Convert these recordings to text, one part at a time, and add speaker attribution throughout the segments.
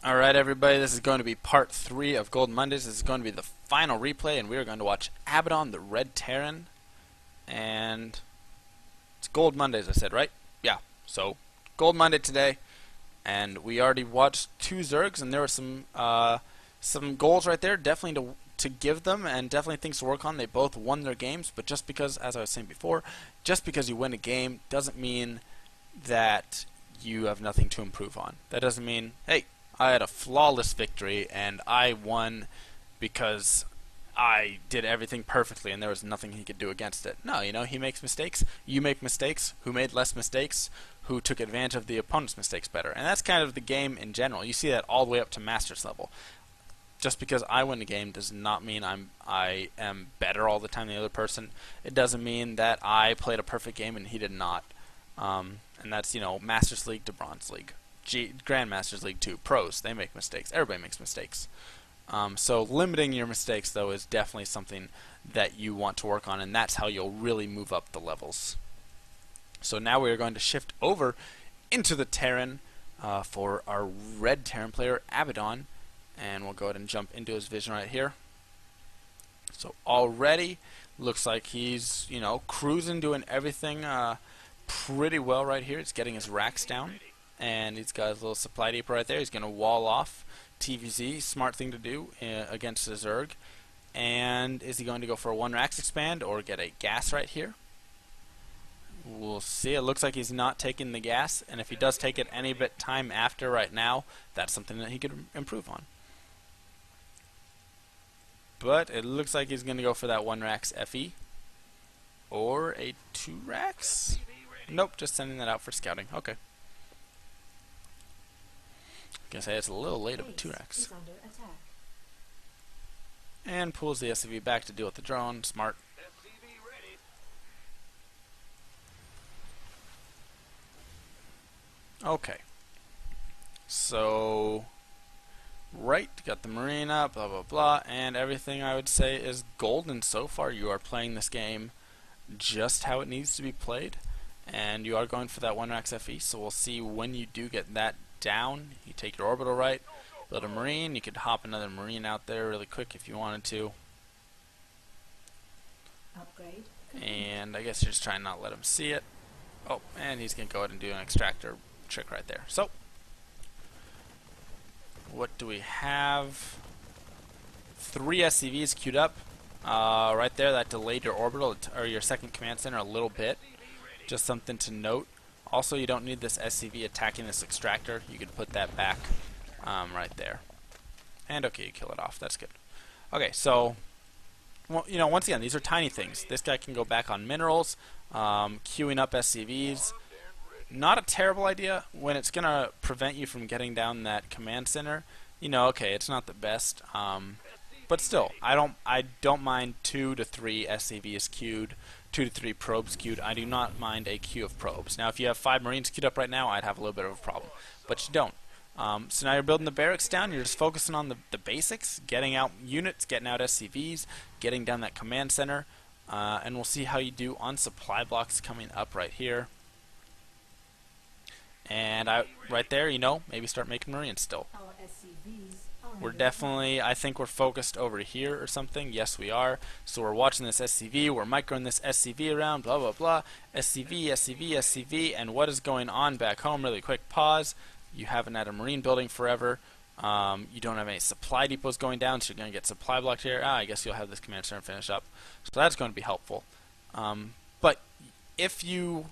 Speaker 1: Alright everybody, this is going to be part 3 of Gold Mondays. This is going to be the final replay, and we are going to watch Abaddon the Red Terran. And it's Gold Mondays, I said, right? Yeah, so Gold Monday today. And we already watched 2 Zergs, and there were some goals right there, definitely to give them, and definitely things to work on. They both won their games, but just because, as I was saying before, just because you win a game doesn't mean that you have nothing to improve on. That doesn't mean, hey, I had a flawless victory and I won because I did everything perfectly and there was nothing he could do against it. No, he makes mistakes, you make mistakes, who made less mistakes, who took advantage of the opponent's mistakes better. And that's kind of the game in general. You see that all the way up to Masters level. Just because I win the game does not mean I am better all the time than the other person. It doesn't mean that I played a perfect game and he did not. And that's, Masters League to Bronze League. Grandmasters League 2, pros, they make mistakes. Everybody makes mistakes. So limiting your mistakes, though, is definitely something that you want to work on, and that's how you'll really move up the levels. So now we are going to shift over into the Terran for our red Terran player, Abaddon, and we'll go ahead and jump into his vision right here. So already looks like he's, cruising, doing everything pretty well right here. He's getting his racks down. And he's got his little supply depot right there. He's going to wall off TVZ. Smart thing to do against the Zerg. And is he going to go for a 1 racks expand or get a gas right here? We'll see. It looks like he's not taking the gas. And if he does take it any bit time after right now, that's something that he could improve on. But it looks like he's going to go for that 1 racks FE. Or a 2 racks? Nope, just sending that out for scouting. Okay. Gonna say it's a little late of a 2 racks. And pulls the SCV back to deal with the drone. Smart. Okay. So, right, got the Marine up, blah blah blah, and everything I would say is golden so far. You are playing this game just how it needs to be played, and you are going for that 1 racks FE, so we'll see when you do get that down. You take your orbital right, build a Marine. You could hop another Marine out there really quick if you wanted to.
Speaker 2: Upgrade.
Speaker 1: And I guess you're just trying not to let him see it. Oh, and he's going to go ahead and do an extractor trick right there. So, what do we have? 3 SCVs queued up. Right there, that delayed your orbital, or your second command center a little bit. Just something to note. Also, you don't need this SCV attacking this extractor. You can put that back right there. And okay, you kill it off. That's good. Okay, so, well, once again, these are tiny things. This guy can go back on minerals, queuing up SCVs. Not a terrible idea when it's going to prevent you from getting down that command center. Okay, it's not the best. But still, I don't mind 2 to 3 SCVs queued, 2 to 3 probes queued. I do not mind a queue of probes. Now, if you have 5 Marines queued up right now, I'd have a little bit of a problem. But you don't. So now you're building the barracks down. You're just focusing on the basics, getting out units, getting out SCVs, getting down that command center. And we'll see how you do on supply blocks coming up right here. And right there, maybe start making Marines still.
Speaker 2: Our SCVs
Speaker 1: We're definitely, I think we're focused over here or something. Yes, we are. So we're watching this SCV, we're microing this SCV around, blah, blah, blah. SCV, SCV, SCV, and what is going on back home? Really quick pause. You haven't had a Marine building forever. You don't have any supply depots going down, so you're going to get supply blocked here. I guess you'll have this command center finish up. So that's going to be helpful. But if you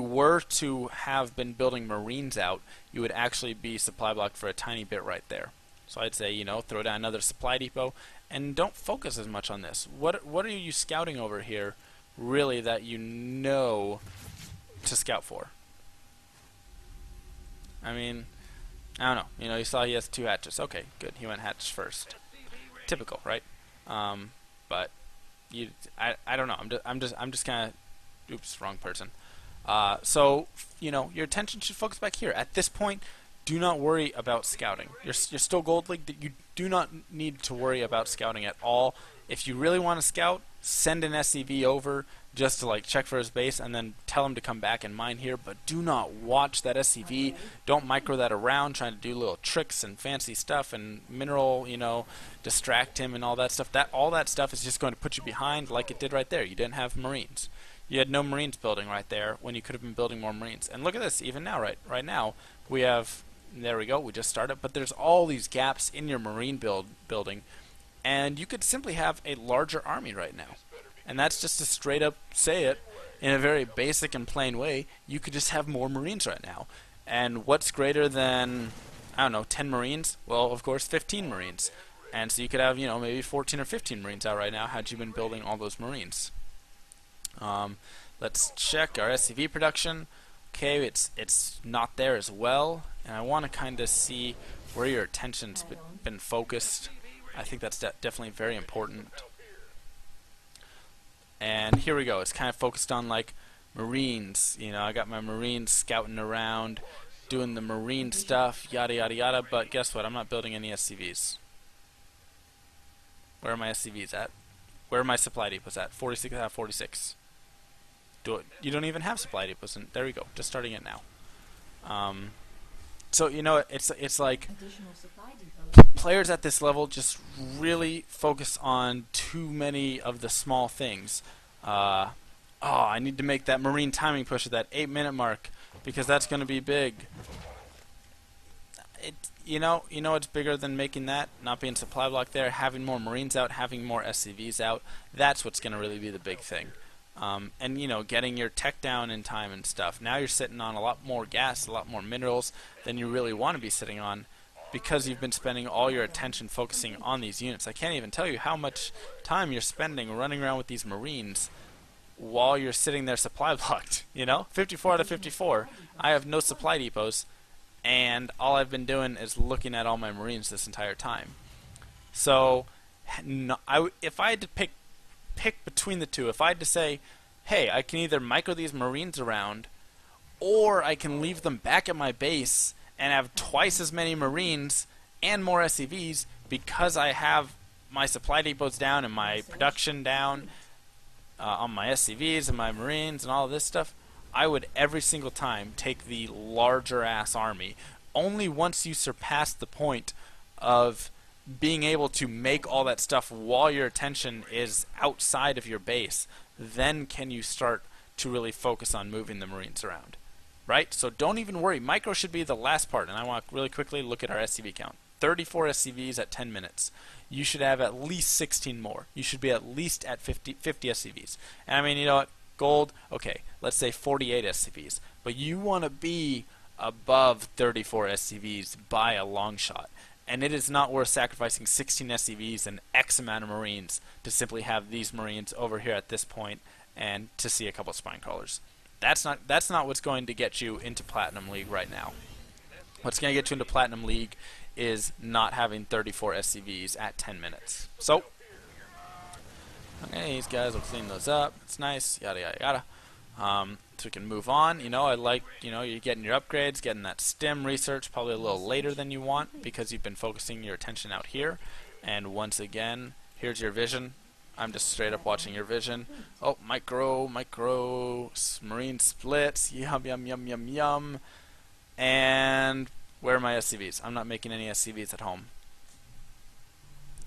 Speaker 1: were to have been building Marines out, you would actually be supply blocked for a tiny bit right there. So I'd say, throw down another supply depot, and don't focus as much on this. What are you scouting over here, really, that to scout for? I mean, I don't know. You saw he has 2 hatches. Okay, good. He went hatch first. Typical, right? But I don't know. I'm just kind of, oops, wrong person. So, your attention should focus back here. At this point, do not worry about scouting. You're still Gold League. You do not need to worry about scouting at all. If you really want to scout, send an SCV over just to like check for his base, and then tell him to come back and mine here. But do not watch that SCV. Don't micro that around, trying to do little tricks and fancy stuff and mineral, distract him and all that stuff. All that stuff is just going to put you behind, like it did right there. You didn't have Marines. You had no Marines building right there when you could have been building more Marines. And look at this, even now, right now, we have, there we go, we just started, but there's all these gaps in your Marine building, and you could simply have a larger army right now. And that's just to straight up say it in a very basic and plain way. You could just have more Marines right now. And what's greater than, I don't know, 10 Marines? Well, of course, 15 Marines. And so you could have, maybe 14 or 15 Marines out right now had you been building all those Marines. Let's check our SCV production. Okay, it's not there as well. And I want to kind of see where your attention's been focused. I think that's definitely very important. And here we go. It's kind of focused on like Marines. I got my Marines scouting around, doing the Marine stuff, yada yada yada. But guess what? I'm not building any SCVs. Where are my SCVs at? Where are my supply depots at? 46. I have 46. You don't even have supply depots. And there we go. Just starting it now. So it's like players at this level just really focus on too many of the small things. I need to make that Marine timing push at that 8-minute mark because that's going to be big. It's bigger than making that, not being supply block there, having more Marines out, having more SCVs out. That's what's going to really be the big thing. And getting your tech down in time and stuff. Now you're sitting on a lot more gas, a lot more minerals than you really want to be sitting on because you've been spending all your attention focusing on these units. I can't even tell you how much time you're spending running around with these Marines while you're sitting there supply blocked. 54 out of 54. I have no supply depots, and all I've been doing is looking at all my Marines this entire time. So, if I had to pick between the two, if I had to say, hey, I can either micro these Marines around, or I can leave them back at my base and have twice as many Marines and more SCVs because I have my supply depots down and my production down on my SCVs and my Marines and all of this stuff, I would every single time take the larger ass army. Only once you surpass the point of being able to make all that stuff while your attention is outside of your base, then can you start to really focus on moving the Marines around. Right? So don't even worry. Micro should be the last part, and I want to really quickly look at our SCV count. 34 SCVs at 10 minutes. You should have at least 16 more. You should be at least at 50 SCVs. And I mean, you know what? Gold, okay, let's say 48 SCVs. But you want to be above 34 SCVs by a long shot. And it is not worth sacrificing 16 SCVs and X amount of Marines to simply have these Marines over here at this point and to see a couple spine crawlers. That's not what's going to get you into Platinum League right now. What's going to get you into Platinum League is not having 34 SCVs at 10 minutes. So, okay, these guys will clean those up. It's nice, yada yada yada. So we can move on. I like, you're getting your upgrades, getting that STEM research probably a little later than you want because you've been focusing your attention out here. And once again, here's your vision. I'm just straight up watching your vision. Oh, micro, Marine splits, yum, yum, yum, yum, yum. And where are my SCVs? I'm not making any SCVs at home.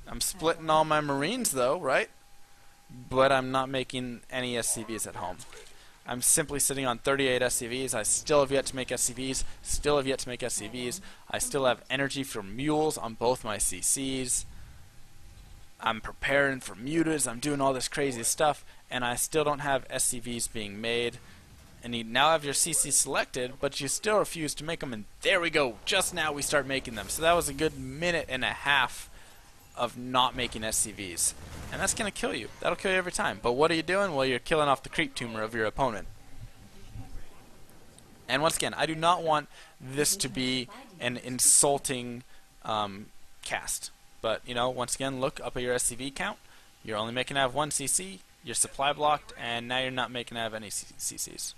Speaker 1: I'm splitting all my Marines though, right? But I'm not making any SCVs at home. I'm simply sitting on 38 SCVs. I still have yet to make SCVs. I still have energy for mules on both my CCs. I'm preparing for mutas. I'm doing all this crazy stuff. And I still don't have SCVs being made. And you now have your CC selected, but you still refuse to make them. And there we go. Just now we start making them. So that was a good minute and a half of not making SCVs. And that's going to kill you. That'll kill you every time. But what are you doing? Well, you're killing off the creep tumor of your opponent. And once again, I do not want this to be an insulting cast. But, once again, look up at your SCV count. You're only making out of one CC. You're supply blocked. And now you're not making out of any CCs.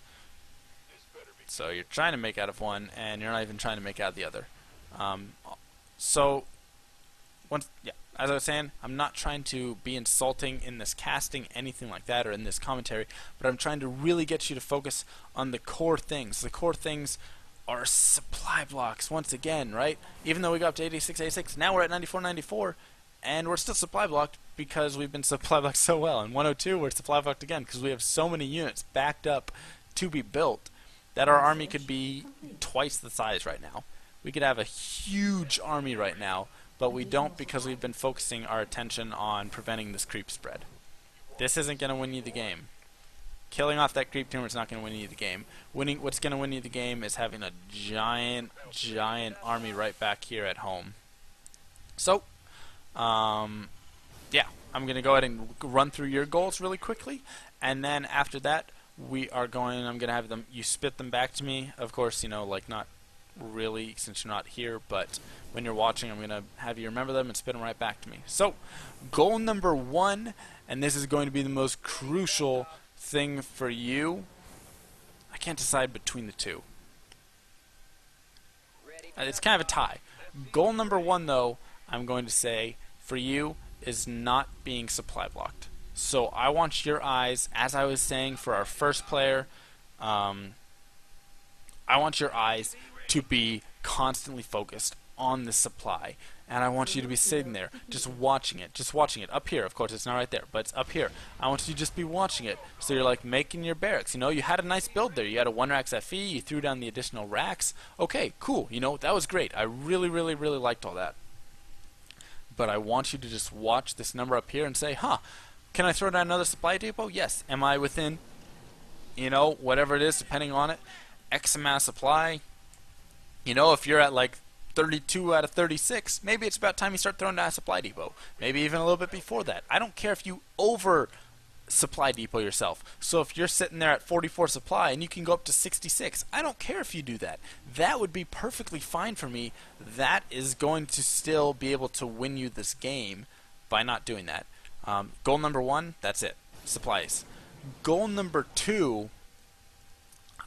Speaker 1: So you're trying to make out of one, and you're not even trying to make out of the other. as I was saying, I'm not trying to be insulting in this casting, anything like that, or in this commentary, but I'm trying to really get you to focus on the core things. The core things are supply blocks, once again, right? Even though we got up to 86, 86, now we're at 94, 94, and we're still supply blocked because we've been supply blocked so well. In 102, we're supply blocked again because we have so many units backed up to be built that our army could be twice the size right now. We could have a huge army right now, but we don't because we've been focusing our attention on preventing this creep spread. This isn't going to win you the game. Killing off that creep tumor is not going to win you the game. What's going to win you the game is having a giant, giant army right back here at home. So, yeah, I'm going to go ahead and run through your goals really quickly, and then after that, I'm going to have you spit them back to me. Of course, like not really since you're not here, but when you're watching, I'm going to have you remember them and spit them right back to me. So, goal number 1, and this is going to be the most crucial thing for you. I can't decide between the two. It's kind of a tie. Goal number 1, though, I'm going to say for you is not being supply blocked. So I want your eyes, as I was saying for our first player, I want your eyes to be constantly focused on the supply. And I want you to be sitting there, just watching it. Up here, of course, it's not right there, but it's up here. I want you to just be watching it. So you're like making your barracks. You had a nice build there. You had a 1 racks FE, you threw down the additional racks. Okay, cool. That was great. I really, really, really liked all that. But I want you to just watch this number up here and say, can I throw down another supply depot? Yes. Am I within, whatever it is, depending on it, X amount of supply? If you're at like 32 out of 36, maybe it's about time you start throwing down a supply depot. Maybe even a little bit before that. I don't care if you over supply depot yourself. So if you're sitting there at 44 supply and you can go up to 66, I don't care if you do that. That would be perfectly fine for me. That is going to still be able to win you this game by not doing that. Goal number 1, that's it. Supplies. Goal number 2,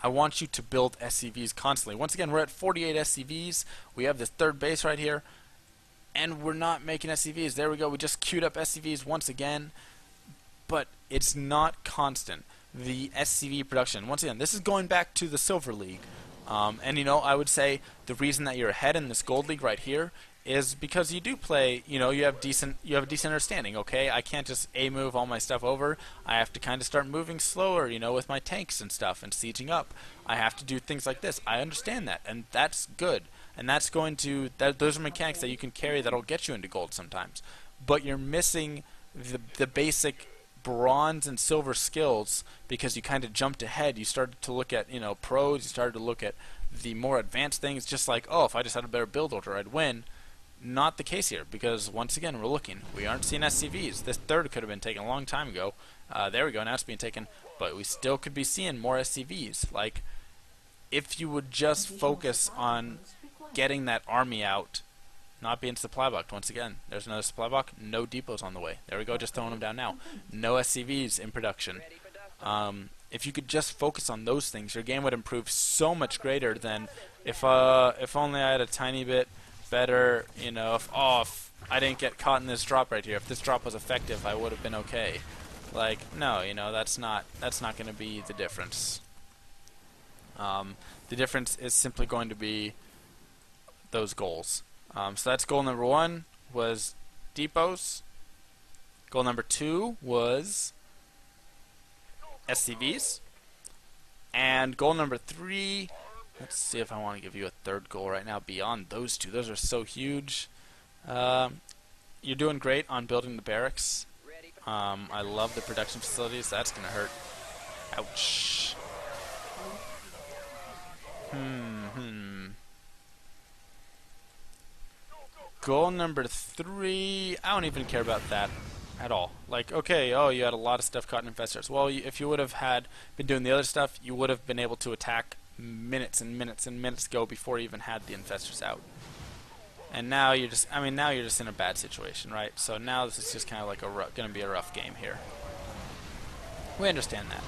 Speaker 1: I want you to build SCVs constantly. Once again, we're at 48 SCVs. We have this third base right here, and we're not making SCVs. There we go. We just queued up SCVs once again, but it's not constant. The SCV production, once again, this is going back to the Silver League. And I would say the reason that you're ahead in this Gold League right here is because you do play, you have a decent understanding, okay? I can't just move all my stuff over. I have to kind of start moving slower, with my tanks and stuff and sieging up. I have to do things like this. I understand that, and that's good. And that's going to, those are mechanics that you can carry that'll get you into gold sometimes. But you're missing the basic bronze and silver skills because you kind of jumped ahead. You started to look at, pros, you started to look at the more advanced things, just like, if I just had a better build order, I'd win. Not the case here, because once again we're looking. We aren't seeing SCVs. This third could have been taken a long time ago. There we go, now it's being taken, but we still could be seeing more SCVs. Like, if you would just focus on getting that army out, not being supply blocked. Once again, there's another supply block, no depots on the way. There we go, just throwing them down now. No SCVs in production. If you could just focus on those things, your game would improve so much greater than if only I had a tiny bit better, if I didn't get caught in this drop right here. If this drop was effective, I would have been okay. Like, no, that's not going to be the difference. The difference is simply going to be those goals. So that's goal number 1 was depots. Goal number 2 was SCVs. And goal number 3, let's see if I want to give you a third goal right now beyond those 2. Those are so huge. You're doing great on building the barracks. I love the production facilities. That's going to hurt. Ouch. Goal number 3, I don't even care about that at all. Like, okay, you had a lot of stuff caught in infestors. Well, if you would have been doing the other stuff, you would have been able to attack minutes and minutes and minutes ago before you even had the infestors out. And now you're just, now you're just in a bad situation, right? So now this is just kind of like going to be a rough game here. We understand that.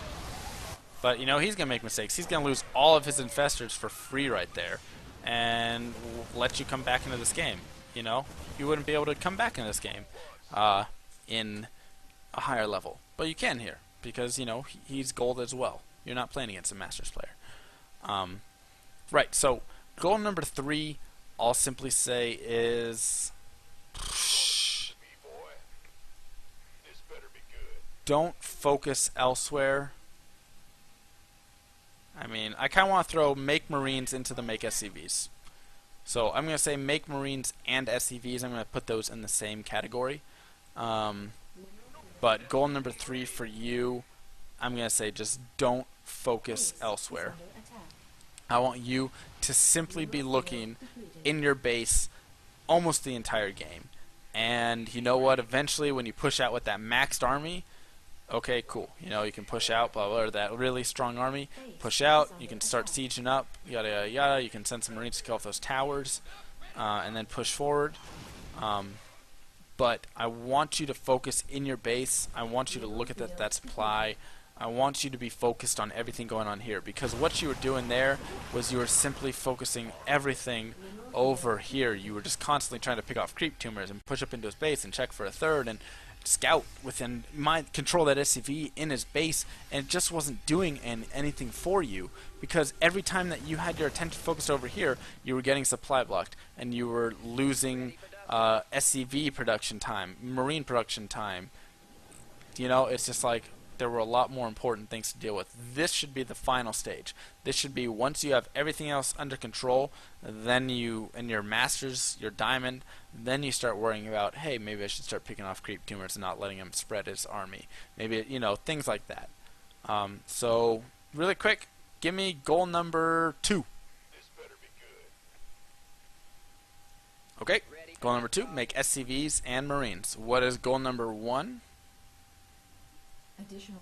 Speaker 1: But, he's going to make mistakes. He's going to lose all of his infestors for free right there and let you come back into this game. you know, you wouldn't be able to come back in this game in a higher level. But you can here, because, you know, he's gold as well. You're not playing against a Masters player. Right, so goal number 3, I'll simply say is... don't focus elsewhere. I mean, I kind of want to throw make Marines into the make SCVs. So I'm going to say make Marines and SCVs. I'm going to put those in the same category. But goal number 3 for you, I'm going to say just don't focus elsewhere. I want you to simply be looking in your base almost the entire game. And you know what? Eventually, when you push out with that maxed army, okay, cool. You know, you can push out, blah, blah, blah, that really strong army. Push out, you can start sieging up, yada, yada, yada. You can send some Marines to kill off those towers, and then push forward. But I want you to focus in your base. I want you to look at that supply. I want you to be focused on everything going on here, because what you were doing there was you were simply focusing everything over here. You were just constantly trying to pick off creep tumors and push up into his base and check for a third and scout within control that SCV in his base, and it just wasn't doing anything for you, because every time that you had your attention focused over here, you were getting supply blocked and you were losing SCV production time, Marine production time. You know, it's just like there were a lot more important things to deal with. This should be the final stage. This should be once you have everything else under control, then you, and your masters, your diamond, then you start worrying about, hey, maybe I should start picking off creep tumors and not letting him spread his army. Maybe, you know, things like that. So, really quick, give me goal number 2. Okay, goal number 2, make SCVs and Marines. What is goal number 1?
Speaker 2: Additional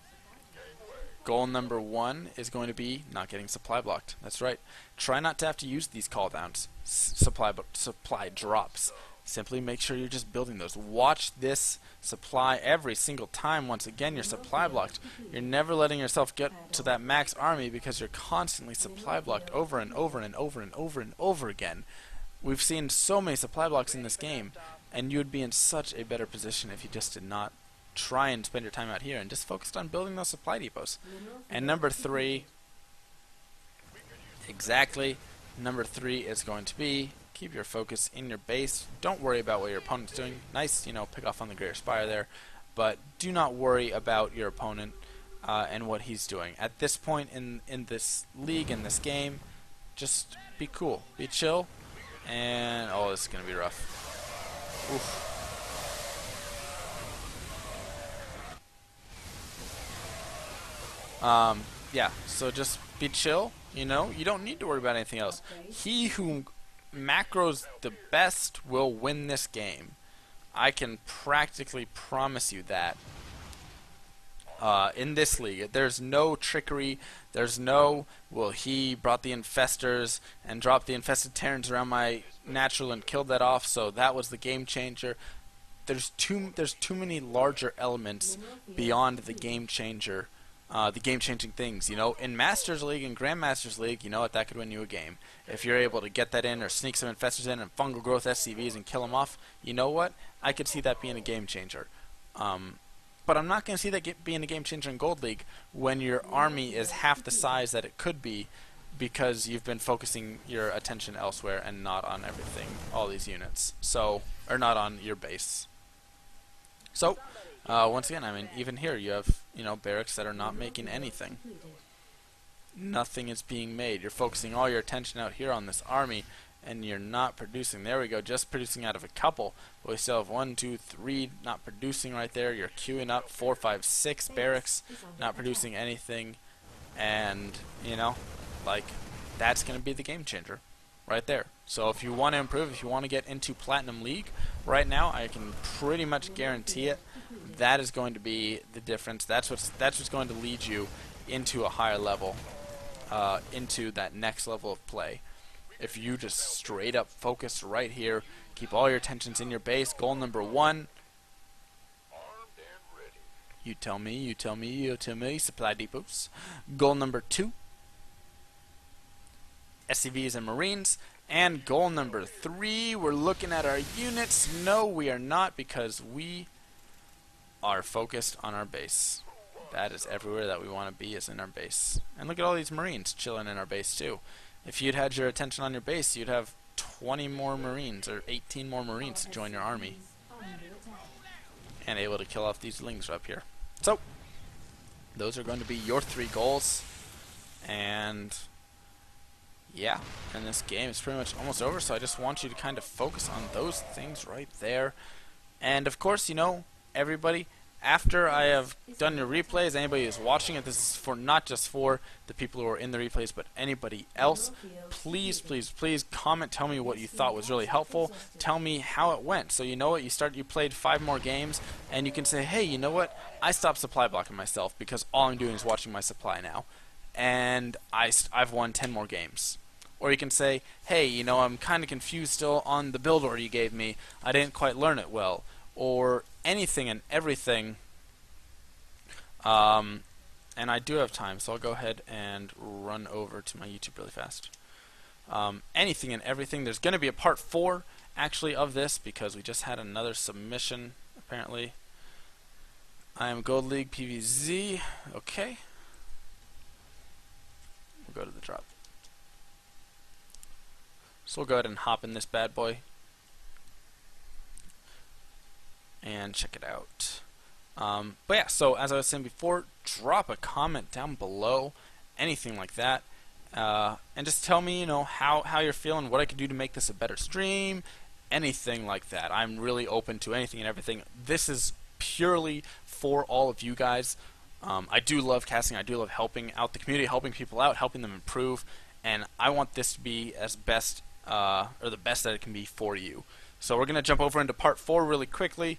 Speaker 1: Goal number 1 is going to be not getting supply blocked. That's right. Try not to have to use these call downs, supply drops. Simply make sure you're just building those. Watch this supply every single time. Once again, you're supply blocked. You're never letting yourself get to that max army because you're constantly supply blocked over and over and over and over and over again. We've seen so many supply blocks in this game, and you would be in such a better position if you just did not try and spend your time out here and just focused on building those supply depots. And number 3, exactly, number 3 is going to be keep your focus in your base. Don't worry about what your opponent's doing. Nice, you know, pick off on the Greater Spire there, but do not worry about your opponent and what he's doing. At this point in this league, in this game, just be cool, be chill, and oh, this is going to be rough. Oof. Yeah, so just be chill, you know, you don't need to worry about anything else. He who macros the best will win this game. I can practically promise you that. In this league, there's no trickery, there's no, well, he brought the infestors and dropped the infested Terrans around my natural and killed that off, so that was the game changer. There's too many larger elements beyond the game changer. The game-changing things, you know, in Masters League and Grandmasters League, you know what, that could win you a game. If you're able to get that in or sneak some infestors in and fungal growth SCVs and kill them off, you know what, I could see that being a game-changer. But I'm not going to see that being a game-changer in Gold League when your army is half the size that it could be, because you've been focusing your attention elsewhere and not on everything, all these units. So, or not on your base. So, once again, I mean, even here you have, you know, barracks that are not making anything. Nothing is being made. You're focusing all your attention out here on this army, and you're not producing. There we go, just producing out of a couple. But we still have 1, 2, 3 not producing right there. You're queuing up 4, 5, 6 barracks, not producing anything. And, you know, like, that's going to be the game changer right there. So if you want to improve, if you want to get into Platinum League right now, I can pretty much guarantee it. That is going to be the difference. That's what's going to lead you into a higher level, into that next level of play. If you just straight up focus right here, keep all your attentions in your base. Goal number 1. You tell me, you tell me, you tell me. Supply depots. Goal number 2. SCVs and Marines. And goal number 3, we're looking at our units. No, we are not, because we are focused on our base. That is everywhere that we want to be, is in our base. And look at all these Marines chilling in our base too. If you'd had your attention on your base, you'd have 20 more Marines or 18 more Marines to join your army. And able to kill off these lings up here. So, those are going to be your 3 goals. And yeah, and this game is pretty much almost over, so I just want you to kind of focus on those things right there. And of course, you know, everybody, after I have done your replays, anybody who's watching it, this is for not just for the people who are in the replays, but anybody else. Please, please, please comment, tell me what you thought was really helpful. Tell me how it went. So you know what, you played 5 more games, and you can say, hey, you know what, I stopped supply blocking myself because all I'm doing is watching my supply now. And I've won 10 more games. Or you can say, hey, you know, I'm kind of confused still on the build order you gave me. I didn't quite learn it well. Or anything and everything. And I do have time, so I'll go ahead and run over to my YouTube really fast. Anything and everything. There's going to be a part 4, actually, of this, because we just had another submission, apparently. I am Gold League PVZ. Okay. We'll go to the drop. So we'll go ahead and hop in this bad boy and check it out. But yeah, so as I was saying before, drop a comment down below, anything like that, and just tell me, you know, how you're feeling, what I could do to make this a better stream, anything like that. I'm really open to anything and everything. This is purely for all of you guys. I do love casting. I do love helping out the community, helping people out, helping them improve, and I want this to be as best or the best that it can be for you. So we're going to jump over into part 4 really quickly,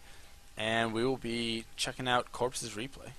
Speaker 1: and we will be checking out Corpse's replay.